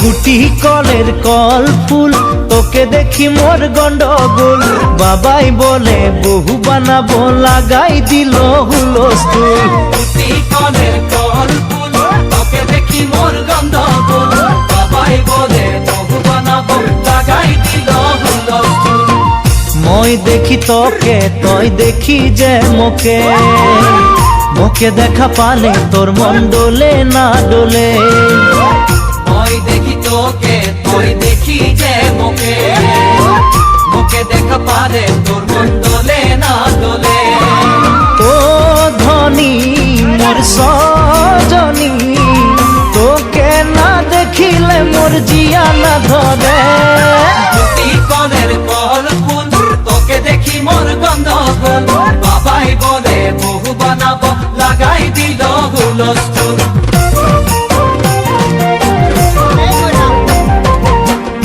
গুটি কলের কল ফুল তোকে দেখি মোর গন্ডগোল বাবাই বলে বহু বানাবো লাগাই দিল হুলস্থুল গুটি কলের কল ফুল তোকে দেখি মোর গন্ডগোল বাবাই বলে বহু বানাবো লাগাই দিল হুলস্থুল মই দেখি তোকে তই দেখি যে মোকে মোকে দেখা পালে তোর মন ডোলে না ডোলে মই দেখি তোকে তুই দেখি যে মোকে মোকে দেখা পারে তোর মন দোলে না দোলে ও ধনী মোর সজনী তোকে না দেখিলে মোর জিয়া না ধরে গুটি কলের কল ফুল তোকে দেখি মোর গন্ধগোল বাবাই বলে বহু বানাবো লাগাই দিল হুলস্থুল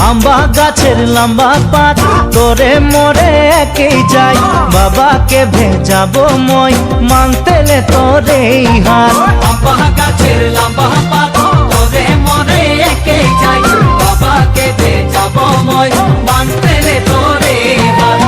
আম্বা গাছের লম্বা পাত তোরে মোরে একেই যাই বাবাকে ভেজাবো মই মাংতেলে তোরে হাত আম্বা গাছের লম্বা পাত তোরে মোরে একে যাই বাবাকে ভেজাবো মই মানতেলে তোরে হাত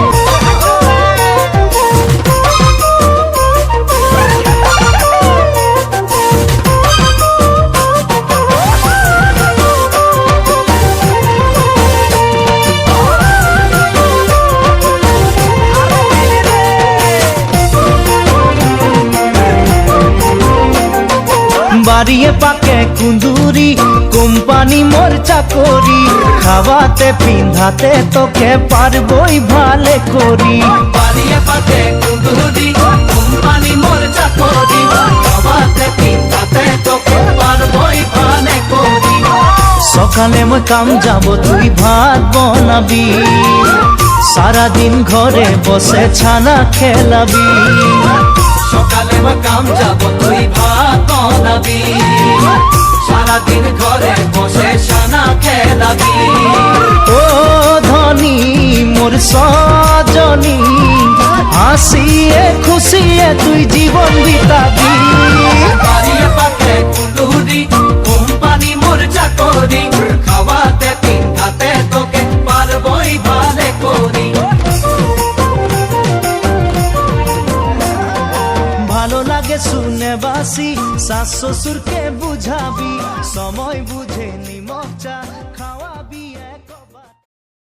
বাড়িয়ে পাকে কুন্দুরি কোম্পানি মোর চাকরি খাওয়াতে পিন্ধাতে তোকে পারবই ভালে করি বাড়িয়ে পাতে কুন্দুরি কোম্পানি মোর চাকরি খাওয়াতে পিন্ধাতে তোকে পারবই ভালে করি সকালে মই কাম যাব তুই ভাত বনাবি সারাদিন ঘরে বসে ছানা খেলাবি সকালে কাম যাব তুই ভাত বানাবি সারাদিন ঘরে বসে সানা খেলাবি ও ধনী মোর সজনী হাসিয়ে খুশিয়ে তুই জীবন বিতাবি বাড়িয়ে পাতে কুন্দুরি কোম্পানি মোর চাকরি খাওয়াতে পিন্ধাতে তোকে পারবই ভালে করি ভালো লাগে শুনে বাসি শাশ শ্বশুরকে বুঝাবি সময় বুঝে নিমক চা